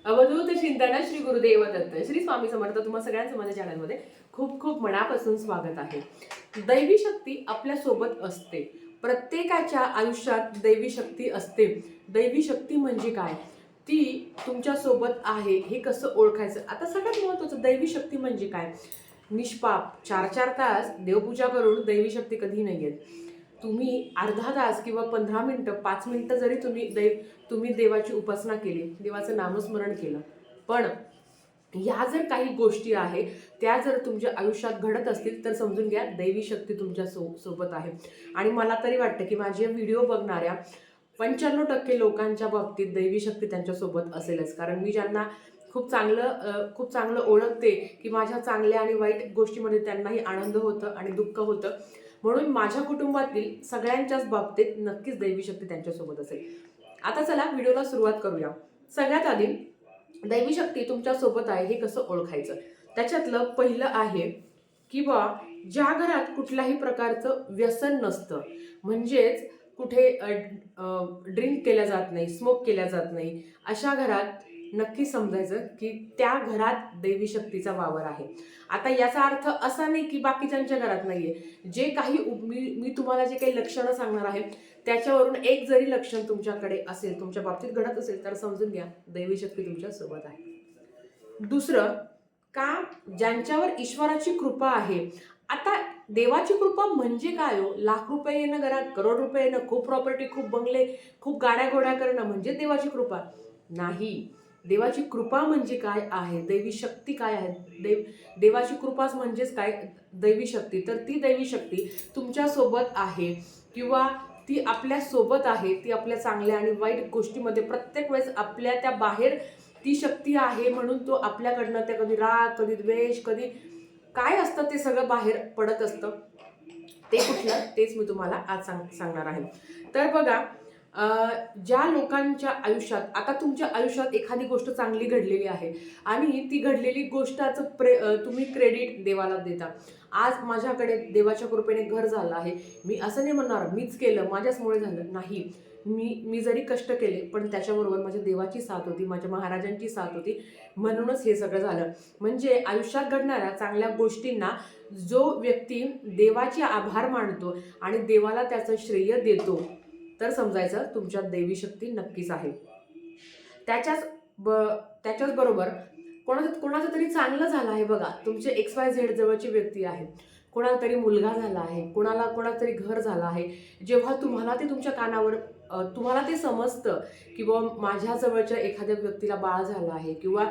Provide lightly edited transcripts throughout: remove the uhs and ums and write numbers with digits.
अवधूत चिंतन श्री गुरुदेव दत्त श्री स्वामी समर्थ तुम्हा सगळ्यांचं माझ्या चॅनलमध्ये खूप खूप मनापासून स्वागत आहे. दैवी शक्ती आपल्या सोबत असते. प्रत्येकाच्या आयुष्यात दैवी शक्ती असते. दैवी शक्ती म्हणजे काय, ती तुमच्या सोबत आहे हे कसं ओळखायचं. आता सगळ्यात महत्त्वाचं दैवी शक्ती म्हणजे काय. निष्पाप 4-4 तास देवपूजा करून दैवी शक्ती कधी नाही येत. तुम्ही अर्धा तास किंवा 15 मिनिटं 5 मिनिटं जरी तुम्ही देवाची उपासना केली, देवाचं नामस्मरण केलं, पण ह्या जर काही गोष्टी आहे त्या जर तुमच्या आयुष्यात घडत असतील तर समजून घ्या दैवी शक्ती तुमच्या सोबत आहे. आणि मला तरी वाटतं की माझे व्हिडिओ बघणाऱ्या 95% लोकांच्या बाबतीत दैवी शक्ती त्यांच्यासोबत असेलच. कारण मी ज्यांना खूप चांगलं ओळखते की माझ्या चांगल्या आणि वाईट गोष्टीमध्ये त्यांनाही आनंद होतं आणि दुःख होतं, म्हणून माझ्या कुटुंबातील सगळ्यांच्याच बाबतीत नक्कीच दैवी शक्ती त्यांच्यासोबत असेल. आता चला व्हिडिओला सुरुवात करूया. सगळ्यात आधी दैवी शक्ती तुमच्या सोबत आहे हे कसं ओळखायचं. त्याच्यातलं पहिलं आहे की ज्या घरात कुठल्याही प्रकारचं व्यसन नसतं, म्हणजेच कुठे ड्रिंक केल्या जात नाही, स्मोक केल्या जात नाही, अशा घरात नक्की समजायचं की त्या घरात दैवी शक्तीचा वावर आहे. आता याचा अर्थ असा नाही की बाकीच्यांच्या घरात नाहीये. जे काही मी तुम्हाला जे काही लक्षणं सांगणार आहे त्याच्यावरून एक जरी लक्षण तुमच्याकडे असेल, तुमच्या बाबतीत घडत असेल, तर समजून घ्या दैवी शक्ती तुमच्या सोबत आहे. दुसरं, का ज्यांच्यावर ईश्वराची कृपा आहे. आता देवाची कृपा म्हणजे काय हो? लाख रुपये येणं घरात, करोड रुपये येणं, खूप प्रॉपर्टी, खूप बंगले, खूप गाड्या घोड्या करणं म्हणजे देवाची कृपा नाही. देवाची कृपा म्हणजे काय आहे, दैवी शक्ती काय आहे. देवाची कृपा म्हणजेच काय, दैवी शक्ती. तर ती दैवी शक्ती तुमच्या सोबत आहे किंवा ती आपल्या सोबत आहे. ती आपल्या चांगल्या आणि वाईट गोष्टीमध्ये प्रत्येक वेळेस आपल्या त्या बाहेर ती शक्ती आहे, म्हणून तो आपल्याकडनं त्या कधी राग, कधी द्वेष, कधी काय असतं ते सगळं बाहेर पडत असतं. ते कुठलं तेच मी तुम्हाला आज सांगणार आहे. तर बघा, ज्या लोकांच्या आयुष्यात, आता तुमच्या आयुष्यात एखादी गोष्ट चांगली घडलेली आहे आणि ती घडलेली गोष्टाचं तुम्ही क्रेडिट देवाला देता. आज माझ्याकडे देवाच्या कृपेने घर झालं आहे, मी असं नाही म्हणणार मीच केलं, माझ्याचमुळे झालं नाही. मी जरी कष्ट केले पण त्याच्याबरोबर माझ्या देवाची साथ होती, माझ्या महाराजांची साथ होती, म्हणूनच हे सगळं झालं. म्हणजे आयुष्यात घडणाऱ्या चांगल्या गोष्टींना जो व्यक्ती देवाचे आभार मानतो आणि देवाला त्याचं श्रेय देतो, तर समजायचं तुमच्यात दैवी शक्ती नक्कीच आहे. त्याच्याच बरोबर कोणाचं तरी चांगलं झालं आहे बघा, तुमचे XYZ जवळची व्यक्ती आहे, कोणाला तरी मुलगा झाला आहे, कोणाला तरी घर झालं आहे. जेव्हा तुम्हाला ते तुमच्या कानावर तुम्हाला ते समजतं की माझ्या जवळच्या एखाद्या व्यक्तीला बाळ झालं आहे किंवा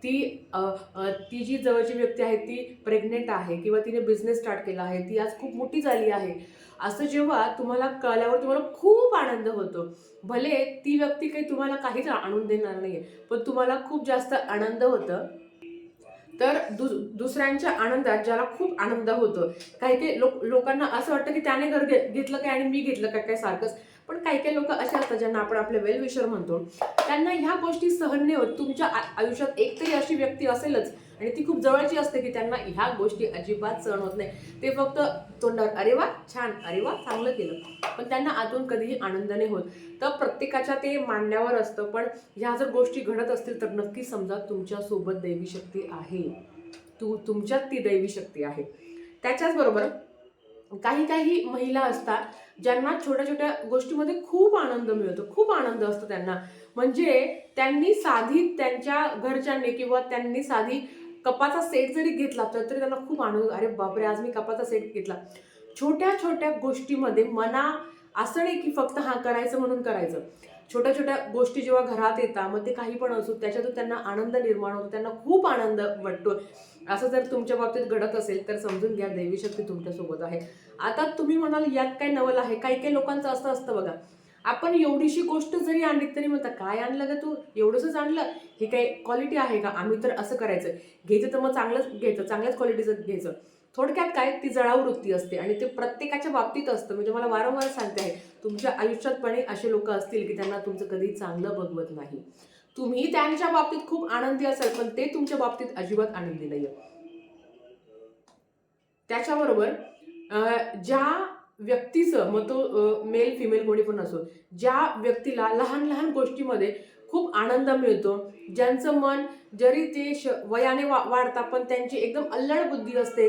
ती जी जवळची व्यक्ती आहे ती प्रेग्नेंट आहे किंवा तिने बिझनेस स्टार्ट केला आहे, ती आज खूप मोठी झाली आहे, असं जेव्हा तुम्हाला कळल्यावर तुम्हाला खूप आनंद होतो. भले ती व्यक्ती काही तुम्हाला काहीच आणून देणार नाहीये, पण तुम्हाला खूप जास्त आनंद होतं. तर दुसऱ्यांच्या आनंदात ज्याला खूप आनंद होतो, काही लोकांना असं वाटतं की त्याने घर घेतलं काय आणि मी घेतलं काय सारखंच. पण काही लोक असे असतात ज्यांना आपण आपले वेल विशर म्हणतो, त्यांना ह्या गोष्टी सहन नाही होत. तुमच्या आयुष्यात एकतरी अशी व्यक्ती असेलच आणि ती खूप जवळची असते की त्यांना ह्या गोष्टी अजिबात सहन होत नाही. ते फक्त तोंडावर अरे वा छान, अरे वा चांगलं केलं, पण त्यांना आतून कधीही आनंद नाही होत. तर प्रत्येकाच्या ते मांडण्यावर असतं. पण ह्या जर गोष्टी घडत असतील तर नक्की समजा तुमच्या सोबत दैवी शक्ती आहे. तुमच्यात ती दैवी शक्ती आहे. त्याच्याच बरोबर काही महिला असतात ज्यांना छोट्या छोट्या गोष्टीमध्ये खूप आनंद मिळतो, खूप आनंद असतो त्यांना. म्हणजे त्यांनी साधी त्यांच्या घरच्यांनी किंवा त्यांनी साधी कपाचा सेट जरी घेतला तरी त्यांना खूप आनंद, अरे बापरे आज मी कपाचा सेट घेतला. छोट्या छोट्या गोष्टीमध्ये असं नाही की फक्त हा करायचं म्हणून करायचं. छोट्या छोट्या गोष्टी जेव्हा घरात येतात, मग ते काही पण असो, त्याच्यातून त्यांना आनंद निर्माण होतो, त्यांना खूप आनंद वाटतो. असं जर तुमच्या बाबतीत घडत असेल तर समजून घ्या दैवी शक्ती तुमच्यासोबत आहे. आता तुम्ही म्हणाल यात काय नवल आहे. काही लोकांचं असं असतं बघा, आपण एवढीशी गोष्ट जरी आणली तरी म्हणतात काय आणलं ग तू, एवढंच आणलं, हे काय क्वालिटी आहे का, आम्ही तर असं करायचं, घ्यायचं तर मग चांगलंच घ्यायचं, चांगल्याच क्वालिटीचं घ्यायचं. थोडक्यात काय, ती जळाऊ वृत्ती असते आणि ते प्रत्येकाच्या बाबतीत असतं. म्हणजे मला वारंवार सांगते आहे, तुमच्या आयुष्यात पण असे लोक असतील की त्यांना तुमचं कधी चांगलं बघवत नाही. तुम्ही त्यांच्या बाबतीत खूप आनंदी असाल पण ते तुमच्या बाबतीत अजिबात आनंदी नाही. त्याच्याबरोबर ज्या व्यक्तीचं, मग तो मेल फिमेल कोणी पण असो, ज्या व्यक्तीला लहान लहान गोष्टीमध्ये खूप आनंद मिळतो, ज्यांचं मन जरी ते वयाने वाढता पण त्यांची एकदम अल्लड बुद्धी असते,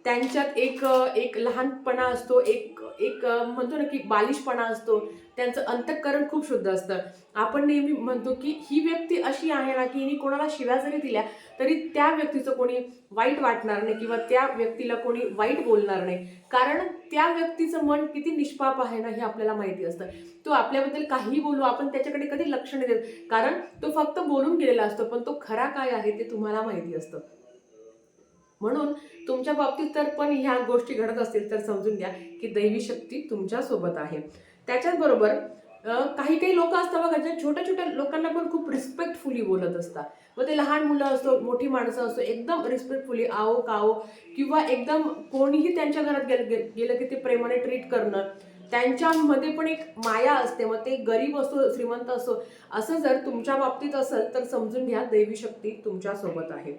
त्यांच्यात एक एक लहानपणा असतो, एक एक म्हणतो ना की बालिशपणा असतो, त्यांचं अंतःकरण खूप शुद्ध असतं. आपण नेहमी म्हणतो की ही व्यक्ती अशी आहे ना की हिने कोणाला शिव्या जरी दिल्या तरी त्या व्यक्तीचं कोणी वाईट वाटणार नाही किंवा त्या व्यक्तीला कोणी वाईट बोलणार नाही, कारण त्या व्यक्तीचं मन किती निष्पाप आहे ना हे आपल्याला माहिती असतं. तो आपल्याबद्दल काही बोलू, आपण त्याच्याकडे कधी लक्ष नाही देत, कारण तो फक्त बोलून गेलेला असतो, पण तो खरा काय आहे ते तुम्हाला माहिती असतं. म्हणून तुमच्या बाबतीत तर पण ह्या गोष्टी घडत असतील तर समजून घ्या की दैवी शक्ती तुमच्या सोबत आहे. त्याच्याच बरोबर काही काही लोक असतात बघा, जे छोट्या छोट्या लोकांना पण खूप रिस्पेक्टफुली बोलत असतात, मग ते लहान मुलं असतो, मोठी माणसं असतो, एकदम रिस्पेक्टफुली आओ काओ, किंवा एकदम कोणीही त्यांच्या घरात गेलं की ते प्रेमाने ट्रीट करणं, त्यांच्यामध्ये पण एक माया असते. मग ते गरीब असो श्रीमंत असो, असं जर तुमच्या बाबतीत असेल तर समजून घ्या दैवी शक्ती तुमच्या सोबत आहे.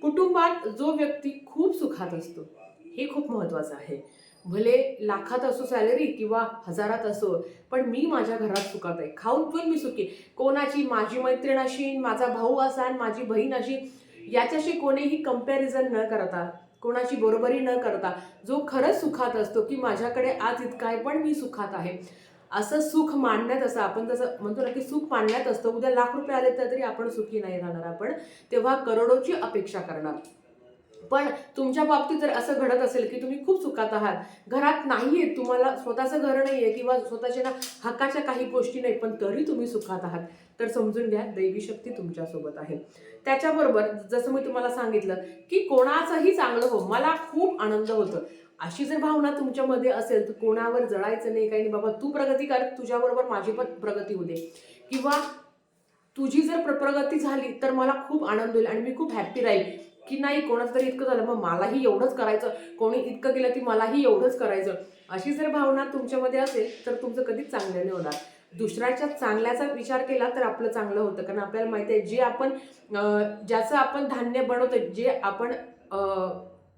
कुटुंबात जो व्यक्ती खूप सुखात असतो, हे खूप महत्वाचं आहे. भले लाखात असो सॅलरी किंवा हजारात असो, पण मी माझ्या घरात सुखात आहे, खाऊन पिऊन मी सुखी. कोणाची, माझी मैत्रीण अशी, माझा भाऊ असा, माझी बहीण अशी, याच्याशी कोणीही कंपॅरिझन न करता, कोणाची बरोबरी न करता, जो खरंच सुखात असतो की माझ्याकडे आज इतकं आहे पण मी सुखात आहे, असं सुख मांडण्यात, असं आपण जसं म्हणतो ना की सुख मांडण्यात असतं. उद्या लाख रुपये आले तरी आपण सुखी नाही राहणार, आपण तेव्हा करोडोची अपेक्षा करणार. पण तुमच्या बाबतीत जर असं घडत असेल की तुम्ही खूप सुखात आहात, घरात नाहीये, तुम्हाला स्वतःचं घर नाहीये किंवा स्वतःच्या ना हक्काच्या काही गोष्टी नाही, पण तरी तुम्ही सुखात आहात, तर समजून घ्या दैवी शक्ती तुमच्यासोबत आहे. त्याच्याबरोबर जसं मी तुम्हाला सांगितलं की कोणाचंही चांगलं हो, मला खूप आनंद होतो, अशी जर भावना तुमच्यामध्ये असेल तर कोणावर जळायचं नाही, काही नाही, बाबा तू प्रगती कर, तुझ्याबरोबर माझी पण प्रगती होऊ दे, किंवा तुझी जर प्रगती झाली तर मला खूप आनंद होईल आणि मी खूप हॅप्पी राहील, की नाही कोणाचं तरी इतकं झालं मग मलाही एवढंच करायचं, कोणी इतकं केलं की मलाही एवढंच करायचं, अशी जर भावना तुमच्यामध्ये असेल तर तुमचं कधीच चांगलं नाही होणार. दुसऱ्याच्या चांगल्याचा विचार केला तर आपलं चांगलं होतं, कारण आपल्याला माहिती आहे जे आपण ज्याचं आपण धान्य बनवतो,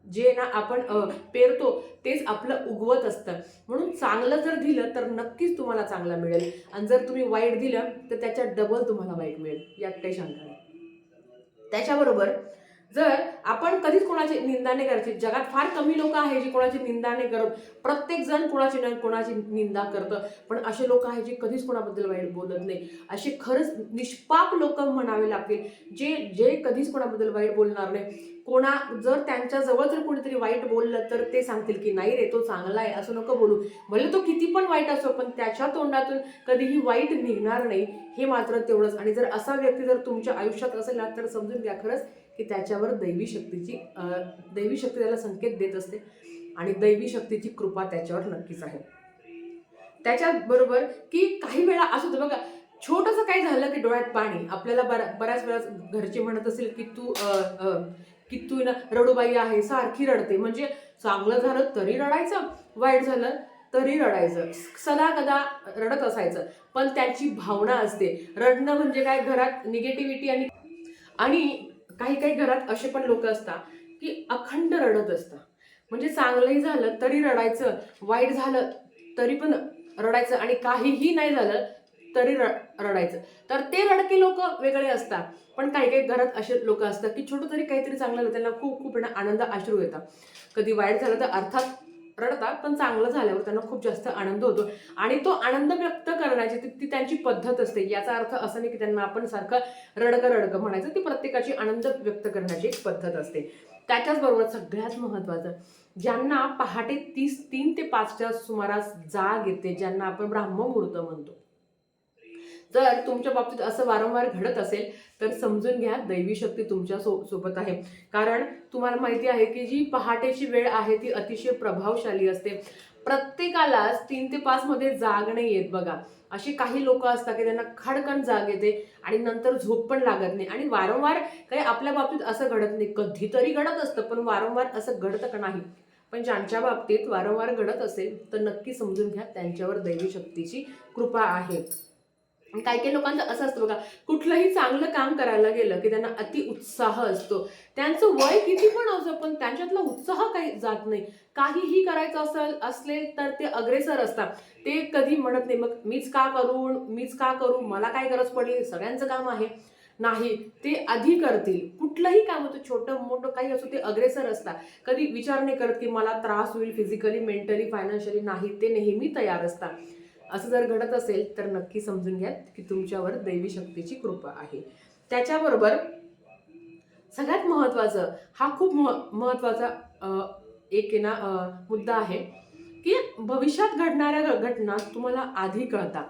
जे ना आपण पेरतो तेच आपलं उगवत असतं. म्हणून चांगलं जर दिलं तर नक्कीच तुम्हाला चांगलं मिळेल, आणि जर तुम्ही वाईट दिलं तर त्याच्यात डबल तुम्हाला वाईट मिळेल, यात काही शंका नाही. त्याच्याबरोबर जर आपण कधीच कोणाची निंदा नाही करायची, जगात फार कमी लोक आहेत जे कोणाची निंदा नाही करत, प्रत्येक जण कोणाची ना कोणाची निंदा करतं, पण असे लोक आहेत जे कधीच कोणाबद्दल वाईट बोलत नाही. असे खरंच निष्पाप लोक म्हणावे लागतील, जे जे कधीच कोणाबद्दल वाईट बोलणार नाही. जर त्यांच्या जवळ जर कोणीतरी वाईट बोललं तर ते सांगतील की नाही रे तो चांगला आहे, असं नको बोलू, भले तो किती पण वाईट असो, पण त्याच्या तोंडातून कधीही वाईट निघणार नाही, हे मात्र तेवढंच. आणि जर असा व्यक्ती जर तुमच्या आयुष्यात असेल ना तर समजून घ्या खरंच की त्याच्यावर दैवी शक्ती त्याला संकेत देत असते, आणि दैवी शक्तीची कृपा त्याच्यावर नक्कीच आहे. त्याच्याबरोबर की काही वेळा असं होतं बघा, छोटंसं काही झालं की डोळ्यात पाणी, आपल्याला बऱ्याच वेळा घरचे म्हणत असेल की तू ना रडूबाई आहे, सारखी रडते, म्हणजे चांगलं झालं तरी रडायचं, वाईट झालं तरी रडायचं, सदा कदा रडत असायचं. पण त्याची भावना असते, रडणं म्हणजे काय, घरात निगेटिव्हिटी आणि आणि काही काही घरात असे पण लोक असतात की अखंड रडत असतात, म्हणजे चांगलंही झालं तरी रडायचं, वाईट झालं तरी पण रडायचं, आणि काहीही नाही झालं तरी रडायचं. तर ते रडके लोक वेगळे असतात. पण काही काही घरात असे लोक असतात की छोटं तरी काहीतरी चांगलं झालं त्यांना खूप खूप आनंद अश्रू येतात. कधी वाईट झालं तर अर्थात रडतात, पण चांगलं झाल्यावर त्यांना खूप जास्त आनंद होतो, आणि तो आनंद व्यक्त करण्याची ती त्यांची पद्धत असते. याचा अर्थ असं नाही की त्यांना आपण सारखं रडगं म्हणायचं, ती प्रत्येकाची आनंद व्यक्त करण्याची एक पद्धत असते. त्याच्याच बरोबर सगळ्यात महत्वाचं, ज्यांना पहाटे 3 ते 5च्या सुमारास जाग येते, ज्यांना आपण ब्राह्ममुहूर्त म्हणतो, जर तुमच्या बाबतीत असं वारंवार घडत असेल तर समजून घ्या दैवी शक्ती तुमच्या सोबत आहे. कारण तुम्हाला माहिती आहे की जी पहाटेची वेळ आहे ती अतिशय प्रभावशाली असते. प्रत्येकालाच 3 ते 5 मध्ये जाग नाही येत बघा. अशी काही लोक असतात की त्यांना खडकन जाग येते आणि नंतर झोप पण लागत नाही, आणि वारंवार काही आपल्या बाबतीत असं घडत नाही, कधीतरी घडत असतं, पण वारंवार असं घडतं का नाही. पण ज्यांच्या बाबतीत वारंवार घडत असेल तर नक्की समजून घ्या त्यांच्यावर दैवी शक्तीची कृपा आहे. काही काही लोकांचं असं असतं बघा, कुठलंही चांगलं काम करायला गेलं की त्यांना अति उत्साह असतो. त्यांचं वय किती पण असो पण त्यांच्यातला उत्साह काही जात नाही. काहीही करायचं असले तर ते अग्रेसर असतात. ते कधी म्हणत नाही मग मीच का करू, मला काय गरज पडली, सगळ्यांचं काम आहे. नाही, ते आधी करतील. कुठलंही काम होतं, छोटं मोठं काही असो, ते अग्रेसर असतात. कधी विचार नाही करत की मला त्रास होईल फिजिकली, मेंटली, फायनान्शियली. नाही, ते नेहमी तयार असतात. असं जर घडत असेल तर नक्की समजून घ्या की तुमच्यावर दैवी शक्तीची कृपा आहे. त्याच्याबरोबर सगळ्यात महत्त्वाचं, हा खूप महत्त्वाचा एक आहे ना मुद्दा आहे की भविष्यात घडणाऱ्या घटना तुम्हाला आधी कळतात.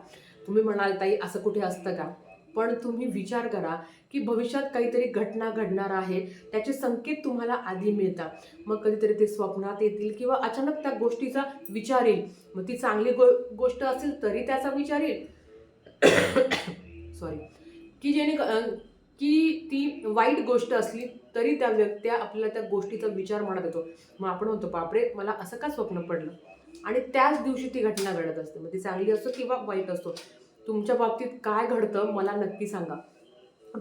तुम्ही म्हणाल ताई असं कुठे असतं का? पण तुम्ही विचार करा की भविष्यात काहीतरी घटना घडणार आहे, त्याचे संकेत तुम्हाला आधी मिळतात. मग कधीतरी ते स्वप्नात येतील किंवा अचानक त्या गोष्टीचा विचार येईल. मग ती चांगली गोष्ट असेल तरी त्याचा विचार येईल सॉरी, की की ती वाईट गोष्ट असली तरी त्या आपल्याला त्या गोष्टीचा विचार मनात येतो. मग आपण म्हणतो बापरे, मला असं का स्वप्न पडलं, आणि त्याच दिवशी ती घटना घडत असते. मग ती चांगली असो किंवा वाईट असो. तुमच्या बाबतीत काय घडतं मला नक्की सांगा.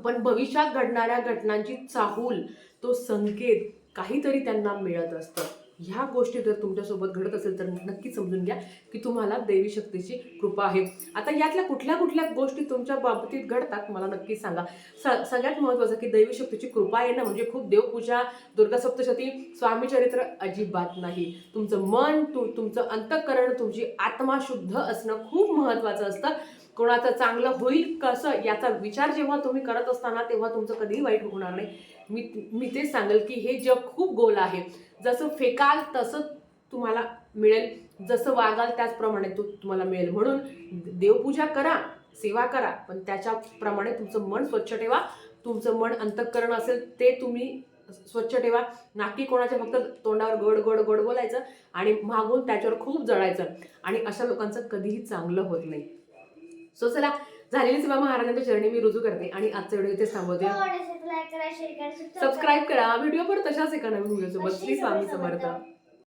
पण भविष्यात घडणाऱ्या घटनांची चाहूल, तो संकेत काहीतरी त्यांना मिळत असतं. ह्या गोष्टी जर तुमच्यासोबत घडत असेल तर नक्की समजून घ्या की तुम्हाला दैवी शक्तीची कृपा आहे. आता यातल्या कुठल्या गोष्टी तुमच्या बाबतीत घडतात मला नक्की सांगा. सगळ्यात महत्त्वाचं की दैवी शक्तीची कृपा येणं म्हणजे खूप देवपूजा, दुर्गा सप्तशती, स्वामी चरित्र अजिबात नाही. तुमचं मन, तुमचं अंतःकरण, तुमची आत्मा शुद्ध असणं खूप महत्त्वाचं असतं. कोणाचं चांगलं होईल कसं याचा विचार जेव्हा तुम्ही करत असताना तेव्हा तुमचं कधीही वाईट होणार नाही. मी तेच सांगेल की हे जग खूप गोल आहे. जसं फेकाल तसं तुम्हाला मिळेल, जसं वागाल त्याचप्रमाणे तुम्हाला मिळेल. म्हणून देवपूजा करा, सेवा करा, पण त्याच्याप्रमाणे तुमचं मन स्वच्छ ठेवा. तुमचं मन अंतःकरण असेल ते तुम्ही स्वच्छ ठेवा. नाकी कोणाच्या फक्त तोंडावर गोड गोड गोड बोलायचं आणि मागून त्याच्यावर खूप जळायचं, आणि अशा लोकांचं कधीही चांगलं होत नाही. सो चला, झालेली सेवा महाराजांच्या चरणी मी रुजू करते आणि आजचा व्हिडिओ इथेच थांबवते. सबस्क्राईब करा. व्हिडिओ परत तशाच एका नवीन व्हिडिओ सोबत. श्री स्वामी समर्थ.